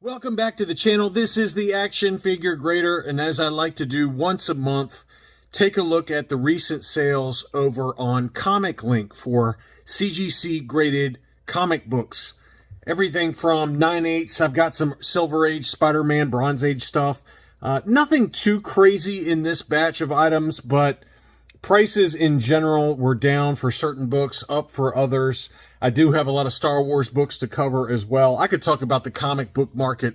Welcome back to the channel. This is the Action Figure Grader, and as I like to do once a month, take a look at the recent sales over on ComicLink for CGC-graded comic books. Everything from 9/8. I've got some Silver Age, Spider-Man, Bronze Age stuff. Nothing too crazy in this batch of items, but prices in general were down for certain books, up for others. I do have a lot of Star Wars books to cover as well. I could talk about the comic book market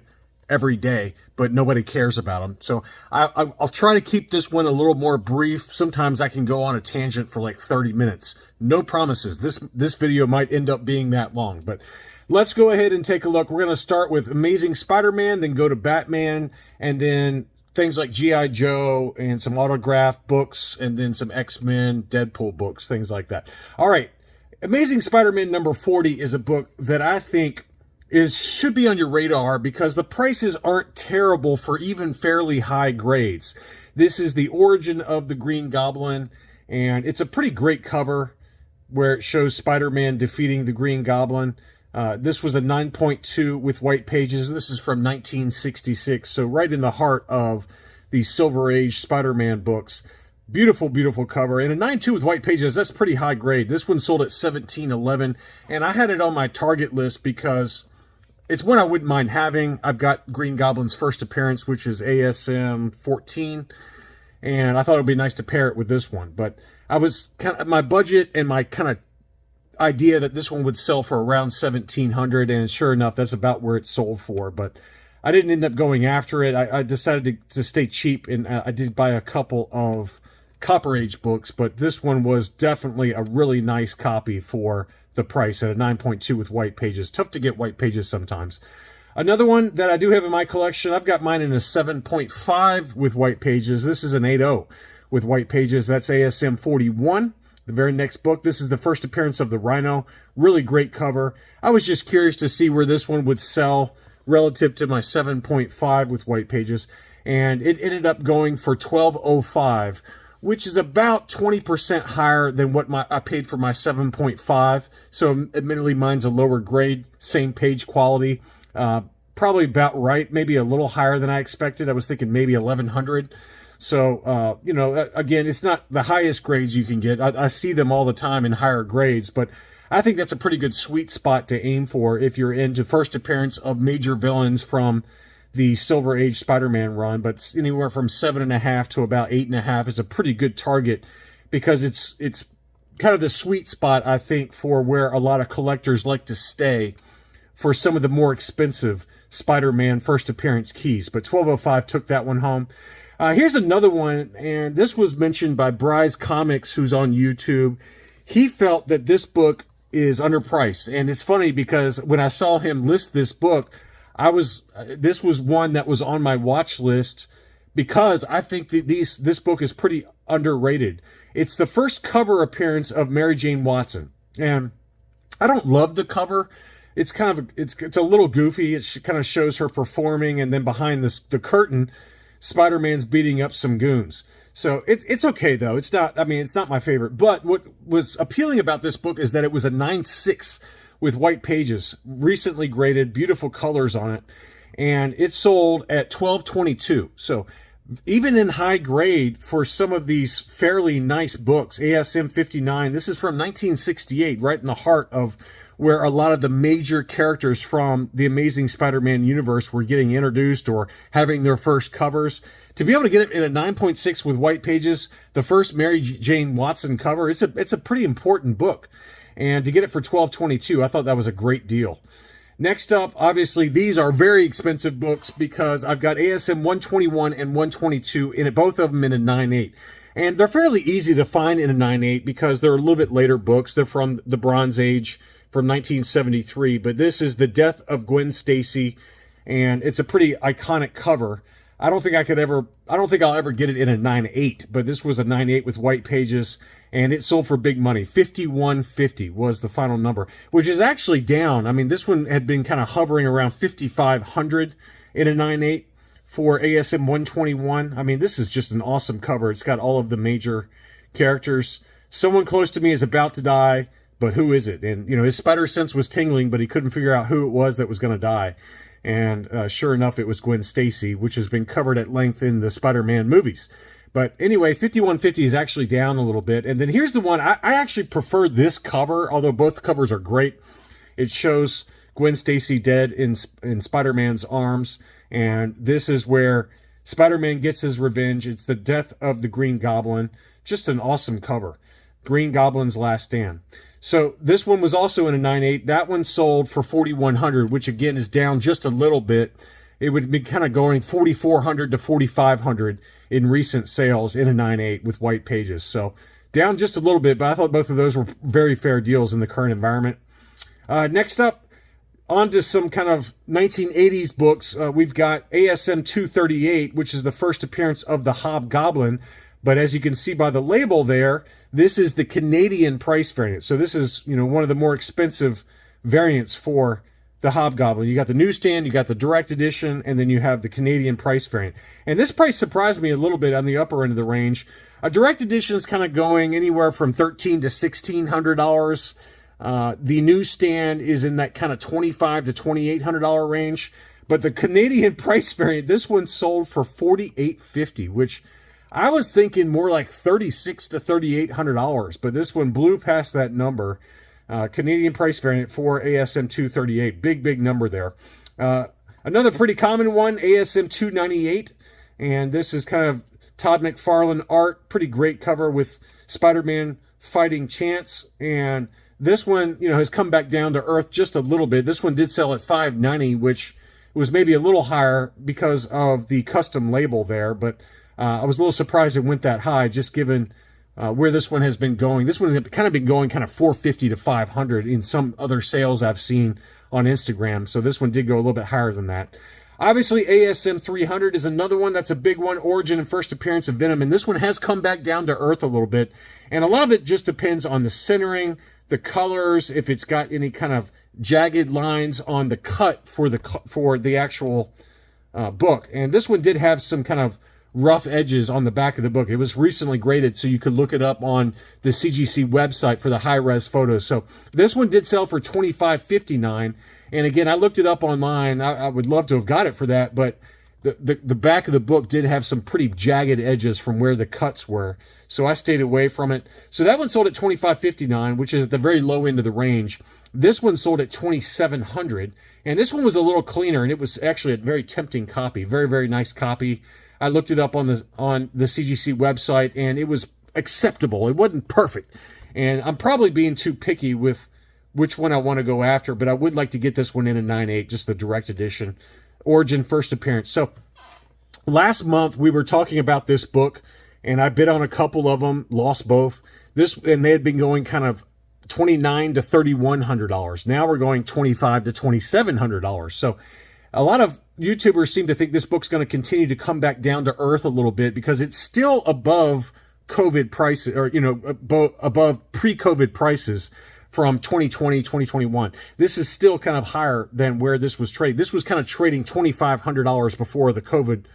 every day, but nobody cares about them. So I'll try to keep this one a little more brief. Sometimes I can go on a tangent for like 30 minutes. No promises. This video might end up being that long, but let's go ahead and take a look. We're going to start with Amazing Spider-Man, then go to Batman, and then things like G.I. Joe and some autograph books, and then some X-Men, Deadpool books, things like that. All right. Amazing Spider-Man number 40 is a book that I think should be on your radar because the prices aren't terrible for even fairly high grades. This is the origin of the Green Goblin, and it's a pretty great cover where it shows Spider-Man defeating the Green Goblin. This was a 9.2 with white pages. This is from 1966, so right in the heart of the Silver Age Spider-Man books. Beautiful, beautiful cover. And a 9.2 with white pages, that's pretty high grade. This one sold at $17.11, and I had it on my target list because it's one I wouldn't mind having. I've got Green Goblin's first appearance, which is ASM 14, and I thought it would be nice to pair it with this one. But I was kind of, my budget and my kind of idea that this one would sell for around $1,700, and sure enough, that's about where it sold for. But I didn't end up going after it. I decided to stay cheap, and I did buy a couple of Copper Age books, but this one was definitely a really nice copy for the price at a 9.2 with white pages. Tough to get white pages sometimes. Another one that I do have in my collection, I've got mine in a 7.5 with white pages. This is an 8.0 with white pages. That's ASM 41. The very next book. This is the first appearance of the Rhino. Really great cover. I was just curious to see where this one would sell relative to my 7.5 with white pages, and it ended up going for $12.05, which is about 20% higher than what I paid for my 7.5. So admittedly, mine's a lower grade, same page quality, probably about right, maybe a little higher than I expected. I was thinking maybe 1,100. So, you know, again, it's not the highest grades you can get. I see them all the time in higher grades, but I think that's a pretty good sweet spot to aim for if you're into first appearance of major villains from the Silver Age Spider-Man run. But anywhere from 7.5 to about 8.5 is a pretty good target because it's kind of the sweet spot, I think, for where a lot of collectors like to stay for some of the more expensive Spider-Man first appearance keys. But 12.05 took that one home. Here's another one, and this was mentioned by Bry's Comics, who's on YouTube. He felt that this book is underpriced, and it's funny because when I saw him list this book, this was one that was on my watch list because I think that this book is pretty underrated. It's the first cover appearance of Mary Jane Watson, and I don't love the cover. It's kind of it's a little goofy. It kind of shows her performing, and then behind the curtain, Spider-Man's beating up some goons. So it's okay though. It's not. I mean, it's not my favorite. But what was appealing about this book is that it was a 9.6 with white pages, recently graded, beautiful colors on it, and it sold at $12.22. So even in high grade for some of these fairly nice books, ASM 59. This is from 1968, right in the heart of where a lot of the major characters from the Amazing Spider-Man universe were getting introduced or having their first covers. To be able to get it in a 9.6 with white pages, the first Mary Jane Watson cover, it's a pretty important book. And to get it for $12.22, I thought that was a great deal. Next up, obviously, these are very expensive books because I've got ASM 121 and 122 in it, both of them in a 9.8. And they're fairly easy to find in a 9.8 because they're a little bit later books. They're from the Bronze Age, from 1973, but this is The Death of Gwen Stacy, and it's a pretty iconic cover. I don't think I'll ever get it in a 9.8, but this was a 9.8 with white pages, and it sold for big money. $51.50 was the final number, which is actually down. I mean, this one had been kind of hovering around $5,500 in a 9.8 for ASM 121. I mean, this is just an awesome cover. It's got all of the major characters. Someone close to me is about to die, but who is it? And, you know, his spider sense was tingling, but he couldn't figure out who it was that was going to die. And sure enough, it was Gwen Stacy, which has been covered at length in the Spider-Man movies. But anyway, 5150 is actually down a little bit. And then here's the one. I actually prefer this cover, although both covers are great. It shows Gwen Stacy dead in Spider-Man's arms. And this is where Spider-Man gets his revenge. It's the death of the Green Goblin. Just an awesome cover. Green Goblin's Last Stand. So this one was also in a 9.8. That one sold for $4,100, which again is down just a little bit. It would be kind of going $4,400 to $4,500 in recent sales in a 9.8 with white pages. So down just a little bit, but I thought both of those were very fair deals in the current environment. Next up, on to some kind of 1980s books. We've got ASM 238, which is the first appearance of the Hobgoblin. But as you can see by the label there, this is the Canadian price variant. So this is, one of the more expensive variants for the Hobgoblin. You got the newsstand, you got the direct edition, and then you have the Canadian price variant. And this price surprised me a little bit on the upper end of the range. A direct edition is kind of going anywhere from $1,300 to $1,600. The newsstand is in that kind of $2,500 to $2,800 range. But the Canadian price variant, this one sold for $4,850, which I was thinking more like $3,600 to $3,800. But this one blew past that number. Canadian price variant for ASM 238. Big number there. Another pretty common one, ASM 298. And this is kind of Todd McFarlane art. Pretty great cover with Spider-Man fighting Chance. And this one, has come back down to earth just a little bit. This one did sell at $590, which was maybe a little higher because of the custom label there. But I was a little surprised it went that high, just given where this one has been going. This one has kind of been going kind of $450 to $500 in some other sales I've seen on Instagram. So this one did go a little bit higher than that. Obviously, ASM 300 is another one. That's a big one. Origin and first appearance of Venom. And this one has come back down to earth a little bit. And a lot of it just depends on the centering, the colors, if it's got any kind of jagged lines on the cut for the actual book. And this one did have some kind of rough edges on the back of the book. It was recently graded, so you could look it up on the CGC website for the high-res photos. So this one did sell for $25.59. And again, I looked it up online. I would love to have got it for that, but the back of the book did have some pretty jagged edges from where the cuts were. So I stayed away from it. So that one sold at $25.59, which is at the very low end of the range. This one sold at $2,700. And this one was a little cleaner, and it was actually a very tempting copy. Very nice copy. I looked it up on the CGC website, and it was acceptable. It wasn't perfect. And I'm probably being too picky with which one I want to go after, but I would like to get this one in a 9.8, just the direct edition. Origin first appearance. So last month we were talking about this book, and I bid on a couple of them, lost both. And they had been going kind of $2,900 to $3,100. Now we're going $2,500 to $2,700. So a lot of YouTubers seem to think this book's going to continue to come back down to earth a little bit because it's still above COVID prices, or, above pre-COVID prices from 2020, 2021. This is still kind of higher than where this was traded. This was kind of trading $2,500 before the COVID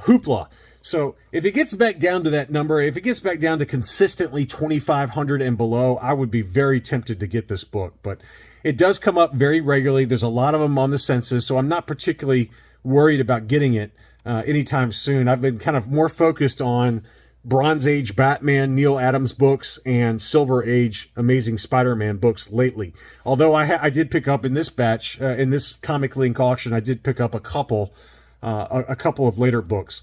hoopla. So if it gets back down to that number, if it gets back down to consistently $2,500 and below, I would be very tempted to get this book. But it does come up very regularly. There's a lot of them on the census, so I'm not particularly worried about getting it anytime soon. I've been kind of more focused on Bronze Age Batman, Neil Adams books, and Silver Age Amazing Spider-Man books lately. Although I did pick up in this batch, in this ComicLink auction, I did pick up a couple of later books.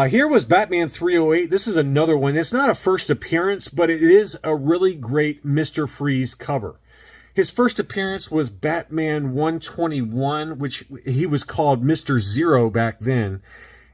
Here was Batman 308. This is another one. It's not a first appearance, but it is a really great Mr. Freeze cover. His first appearance was Batman 121, which he was called Mr. Zero back then.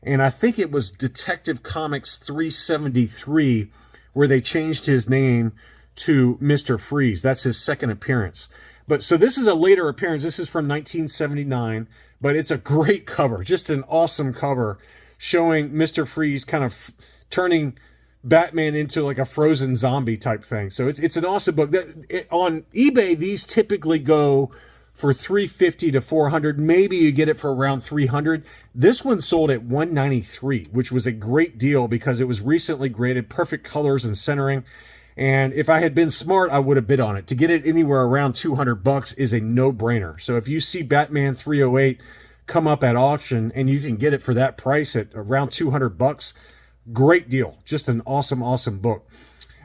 And I think it was Detective Comics 373 where they changed his name to Mr. Freeze. That's his second appearance. But so this is a later appearance. This is from 1979, but it's a great cover. Just an awesome cover showing Mr. Freeze kind of turning Batman into like a frozen zombie type thing. So it's an awesome book. On eBay, these typically go for $350 to $400. Maybe you get it for around $300. This one sold at $193, which was a great deal because it was recently graded, perfect colors and centering. And if I had been smart, I would have bid on it. To get it anywhere around $200 is a no-brainer. So if you see Batman 308 come up at auction and you can get it for that price at around $200. Great deal. Just an awesome, awesome book.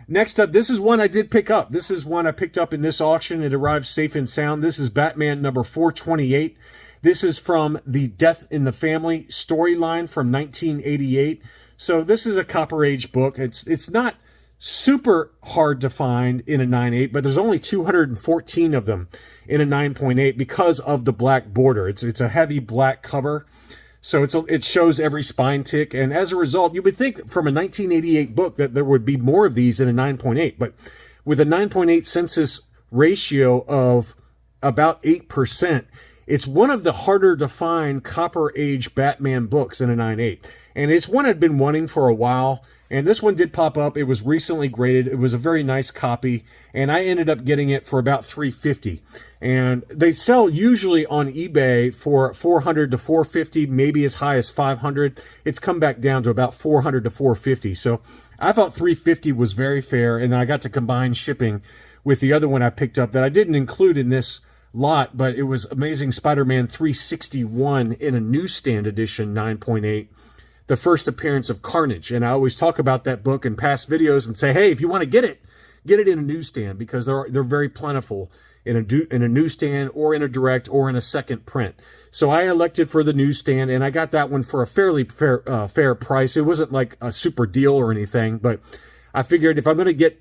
Next up, this is one I did pick up. This is one I picked up in this auction. It arrived safe and sound. This is Batman number 428. This is from the Death in the Family storyline from 1988. So this is a Copper Age book. It's not super hard to find in a 9.8, but there's only 214 of them in a 9.8 because of the black border. It's a heavy black cover. So it shows every spine tick, and as a result, you would think from a 1988 book that there would be more of these in a 9.8, but with a 9.8 census ratio of about 8%, it's one of the harder to find Copper Age Batman books in a 9.8, and it's one I'd been wanting for a while. And this one did pop up. It was recently graded. It was a very nice copy, and I ended up getting it for about $350. And they sell usually on eBay for $400 to $450, maybe as high as $500. It's come back down to about $400 to $450. So I thought $350 was very fair, and then I got to combine shipping with the other one I picked up that I didn't include in this lot, but it was Amazing Spider-Man 361 in a newsstand edition 9.8. The first appearance of Carnage. And I always talk about that book in past videos and say, hey, if you want to get it in a newsstand, because they're very plentiful in a newsstand or in a direct or in a second print. So I elected for the newsstand, and I got that one for a fairly fair price. It wasn't like a super deal or anything, but I figured if I'm going to get,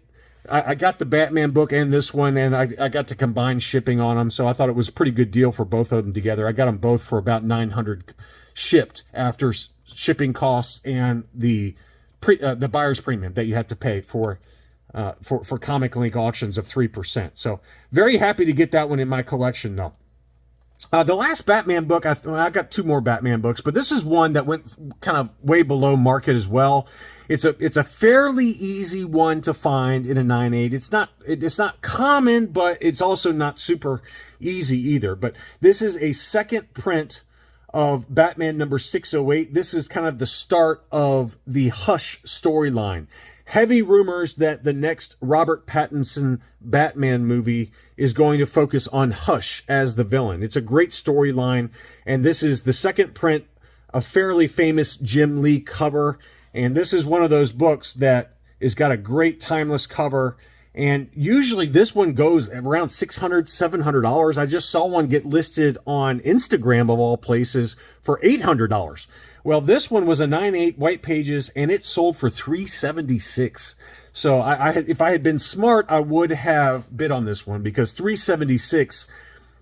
I got the Batman book and this one, and I got to combine shipping on them, so I thought it was a pretty good deal for both of them together. I got them both for about $900 shipped after shipping costs and the buyer's premium that you have to pay for ComicLink auctions of 3%. So very happy to get that one in my collection, though. The last Batman book, I got two more Batman books, but this is one that went kind of way below market as well. It's a fairly easy one to find in a 9.8. It's not common, but it's also not super easy either. But this is a second print of Batman number 608. This is kind of the start of the Hush storyline. Heavy rumors that the next Robert Pattinson Batman movie is going to focus on Hush as the villain. It's a great storyline, and this is the second print, a fairly famous Jim Lee cover, and this is one of those books that has got a great timeless cover. And usually this one goes around $600, $700. I just saw one get listed on Instagram, of all places, for $800. Well, this one was a 9.8 white pages, and it sold for $376. So if I had been smart, I would have bid on this one, because $376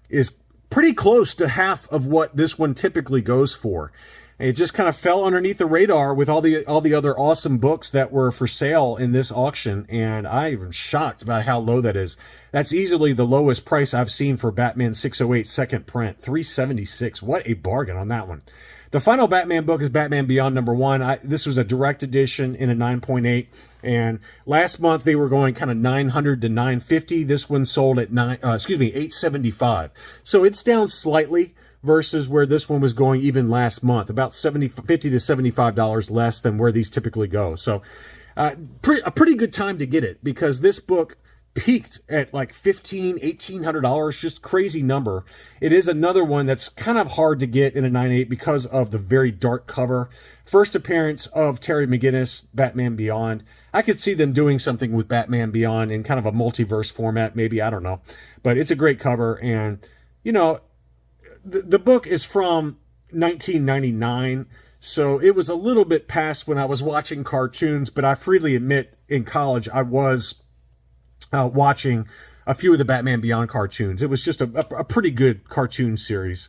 is pretty close to half of what this one typically goes for. It just kind of fell underneath the radar with all the other awesome books that were for sale in this auction, and I am shocked about how low that is. That's easily the lowest price I've seen for Batman 608 second print, $376. What a bargain on that one. The final Batman book is Batman Beyond number 1. This was a direct edition in a 9.8, and last month they were going kind of $900 to $950. This one sold at $875. So it's down slightly versus where this one was going even last month, about $50 to $75 less than where these typically go. So a pretty good time to get it, because this book peaked at like $1,500, $1,800, just crazy number. It is another one that's kind of hard to get in a 9.8 because of the very dark cover. First appearance of Terry McGinnis, Batman Beyond. I could see them doing something with Batman Beyond in kind of a multiverse format, maybe, I don't know. But it's a great cover, and, you know, the book is from 1999, so it was a little bit past when I was watching cartoons, but I freely admit in college I was watching a few of the Batman Beyond cartoons. It was just a pretty good cartoon series.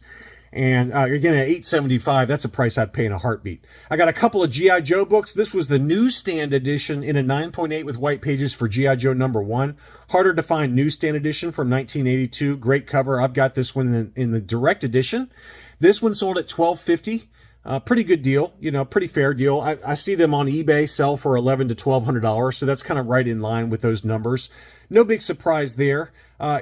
And again, at $875, that's a price I'd pay in a heartbeat. I got a couple of G.I. Joe books. This was the newsstand edition in a 9.8 with white pages for G.I. Joe number 1. Harder to find newsstand edition from 1982. Great cover. I've got this one in the direct edition. This one sold at $1250. Pretty good deal, you know, pretty fair deal. I see them on eBay sell for $1,100 to $1,200, so that's kind of right in line with those numbers. No big surprise there.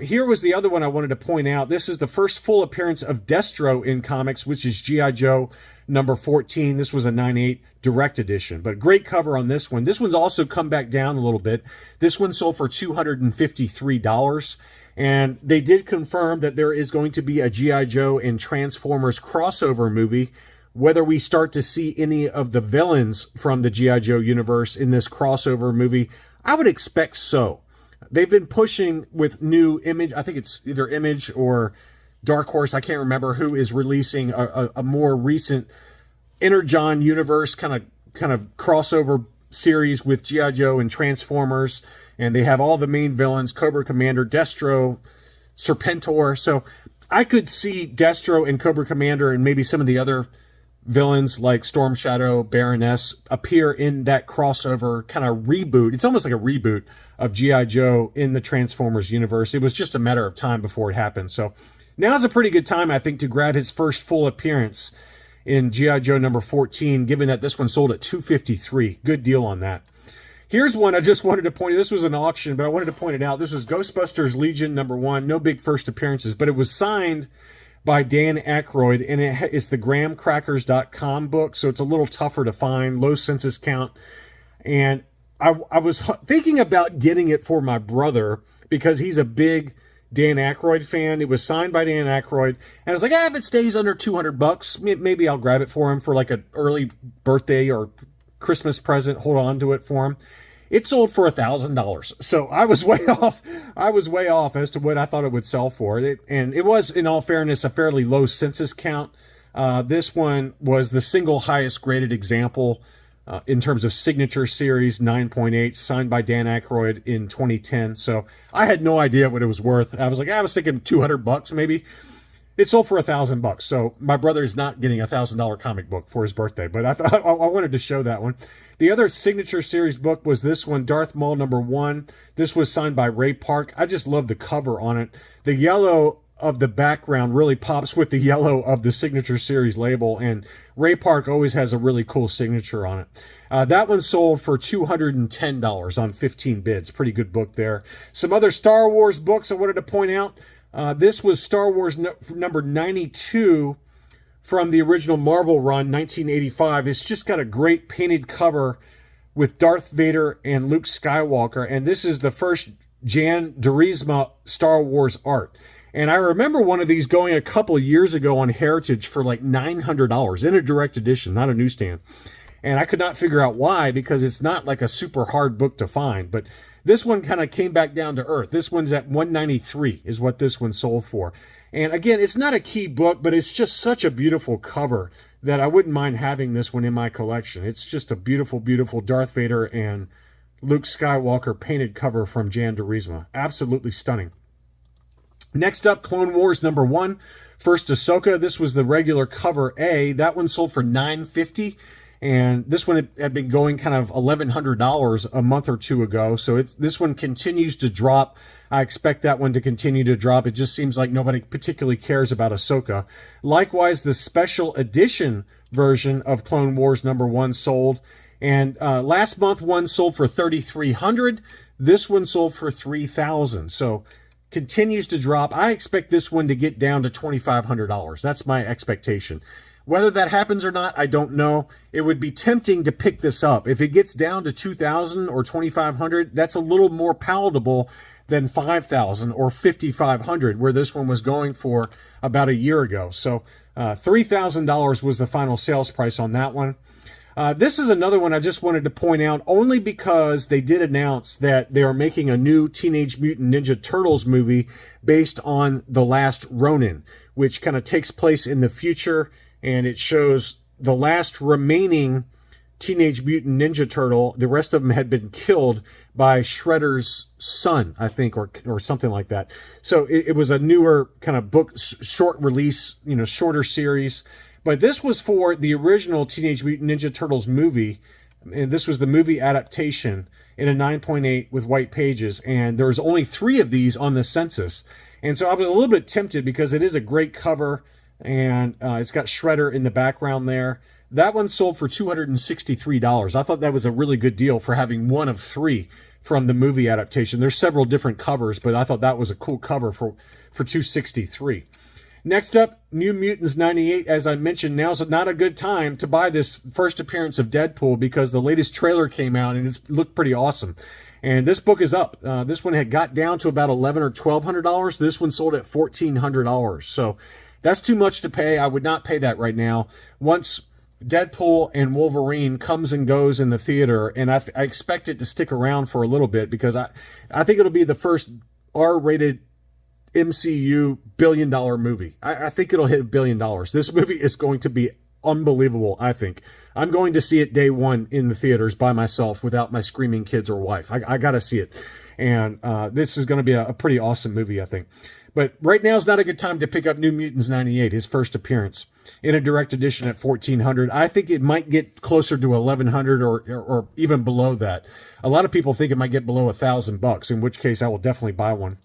Here was the other one I wanted to point out. This is the first full appearance of Destro in comics, which is G.I. Joe number 14. This was a 9.8 direct edition, but great cover on this one. This one's also come back down a little bit. This one sold for $253. And they did confirm that there is going to be a G.I. Joe and Transformers crossover movie. Whether we start to see any of the villains from the G.I. Joe universe in this crossover movie, I would expect so. They've been pushing with new Image. I think it's either Image or Dark Horse. I can't remember who is releasing a more recent Energon universe kind of crossover series with G.I. Joe and Transformers. And they have all the main villains, Cobra Commander, Destro, Serpentor. So I could see Destro and Cobra Commander and maybe some of the other villains like Storm Shadow, Baroness appear in that crossover kind of reboot. It's almost like a reboot of G.I. Joe in the Transformers universe. It was just a matter of time before it happened. So now's a pretty good time, I think, to grab his first full appearance in G.I. Joe number 14, given that this one sold at $253. Good deal on that. Here's one I just wanted to point out. This was an auction, but I wanted to point it out. This was Ghostbusters Legion number 1. No big first appearances, but it was signed by Dan Aykroyd, and it's the GrahamCrackers.com book, so it's a little tougher to find, low census count. And I was thinking about getting it for my brother because he's a big Dan Aykroyd fan. It was signed by Dan Aykroyd, and I was like, if it stays under $200, maybe I'll grab it for him for like an early birthday or Christmas present, hold on to it for him. It sold for $1,000. So I was way off. I was way off as to what I thought it would sell for. And it was, in all fairness, a fairly low census count. This one was the single highest graded example in terms of signature series, 9.8, signed by Dan Aykroyd in 2010. So I had no idea what it was worth. I was like, I was thinking $200 maybe. It sold for $1,000. So my brother is not getting a $1,000 comic book for his birthday, but I thought I wanted to show that one. The other signature series book was this one, Darth Maul number 1. This was signed by Ray Park. I just love the cover on it. The yellow of the background really pops with the yellow of the signature series label, and Ray Park always has a really cool signature on it. That one sold for $210 on 15 bids. Pretty good book there. Some other Star Wars books I wanted to point out. This was Star Wars number 92 from the original Marvel run, 1985. It's just got a great painted cover with Darth Vader and Luke Skywalker. And this is the first Jan Duursema Star Wars art. And I remember one of these going a couple of years ago on Heritage for like $900 in a direct edition, not a newsstand. And I could not figure out why, because it's not like a super hard book to find. But this one kind of came back down to earth. This one's at $193 is what this one sold for. And again, it's not a key book, but it's just such a beautiful cover that I wouldn't mind having this one in my collection. It's just a beautiful, beautiful Darth Vader and Luke Skywalker painted cover from Jan Duursema. Absolutely stunning. Next up, Clone Wars number 1. First Ahsoka. This was the regular cover A. That one sold for $950. And this one had been going kind of $1,100 a month or two ago. So this one continues to drop. I expect that one to continue to drop. It just seems like nobody particularly cares about Ahsoka. Likewise, the special edition version of Clone Wars number 1 sold. And last month, one sold for $3,300. This one sold for $3,000. So continues to drop. I expect this one to get down to $2,500. That's my expectation. Whether that happens or not, I don't know. It would be tempting to pick this up. If it gets down to $2,000 or $2,500, that's a little more palatable than $5,000 or $5,500, where this one was going for about a year ago. So $3,000 was the final sales price on that one. This is another one I just wanted to point out only because they did announce that they are making a new Teenage Mutant Ninja Turtles movie based on The Last Ronin, which kind of takes place in the future, and it shows the last remaining Teenage Mutant Ninja Turtle. The rest of them had been killed by Shredder's son, I think, or something like that. So it was a newer kind of book, short release, shorter series. But this was for the original Teenage Mutant Ninja Turtles movie, and this was the movie adaptation in a 9.8 with white pages, and there's only 3 of these on the census. And so I was a little bit tempted because it is a great cover, and it's got Shredder in the background there. That one sold for $263. I thought that was a really good deal for having one of 3 from the movie adaptation. There's several different covers, but I thought that was a cool cover for $263. Next up, New Mutants 98. As I mentioned, now's not a good time to buy this first appearance of Deadpool because the latest trailer came out and it's looked pretty awesome. And this book is up. This one had got down to about $1,100 or $1,200. This one sold at $1,400. So that's too much to pay. I would not pay that right now. Once Deadpool and Wolverine comes and goes in the theater, and I expect it to stick around for a little bit, because I think it'll be the first R-rated MCU billion-dollar movie. I think it'll hit $1 billion. This movie is going to be unbelievable, I think. I'm going to see it day one in the theaters by myself without my screaming kids or wife. I got to see it. And this is going to be a pretty awesome movie, I think. But right now is not a good time to pick up New Mutants 98, his first appearance, in a direct edition at $1,400. I think it might get closer to $1,100 or even below that. A lot of people think it might get below $1,000, in which case I will definitely buy one.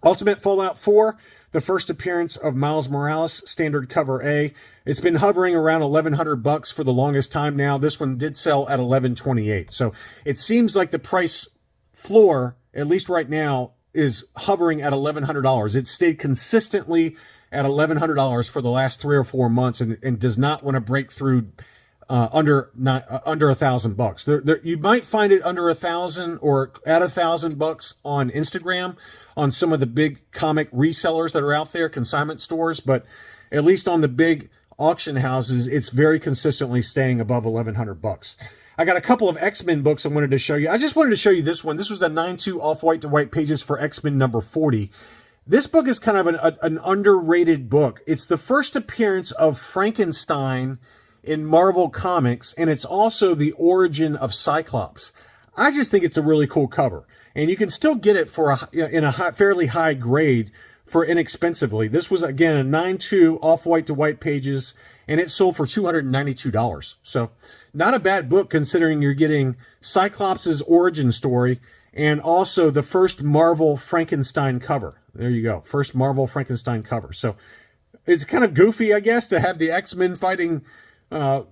Ultimate Fallout 4, the first appearance of Miles Morales, standard cover A. It's been hovering around $1,100 for the longest time now. This one did sell at $1,128. So it seems like the price floor, at least right now, is hovering at $1,100. It stayed consistently at $1,100 for the last 3 or 4 months, and does not want to break through under $1,000. You might find it under $1,000 or at $1,000 on Instagram, on some of the big comic resellers that are out there, consignment stores, but at least on the big auction houses, it's very consistently staying above $1,100. I got a couple of X-Men books I wanted to show you. I just wanted to show you this one. This was a 9/2 off-white to white pages for X-Men number 40. This book is kind of an underrated book. It's the first appearance of Frankenstein in Marvel Comics, and it's also the origin of Cyclops. I just think it's a really cool cover, and you can still get it for in a fairly high grade for inexpensively. This was, again, a 9/2 off-white to white pages, and it sold for $292. So not a bad book, considering you're getting Cyclops' origin story and also the first Marvel Frankenstein cover. There you go. First Marvel Frankenstein cover. So it's kind of goofy, I guess, to have the X-Men fighting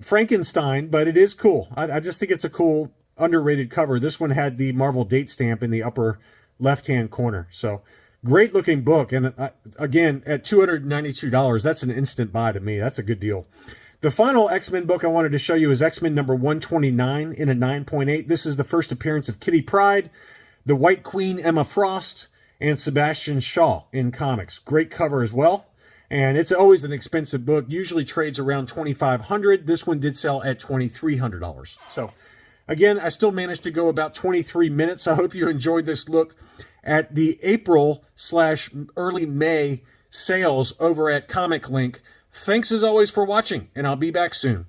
Frankenstein, but it is cool. I just think it's a cool, underrated cover. This one had the Marvel date stamp in the upper left-hand corner. So great looking book. And again, at $292, that's an instant buy to me. That's a good deal. The final X-Men book I wanted to show you is X-Men number 129 in a 9.8. This is the first appearance of Kitty Pryde, the White Queen Emma Frost, and Sebastian Shaw in comics. Great cover as well. And it's always an expensive book. Usually trades around $2,500. This one did sell at $2,300. So again, I still managed to go about 23 minutes. I hope you enjoyed this look at the April/early May sales over at ComicLink. Thanks as always for watching, and I'll be back soon.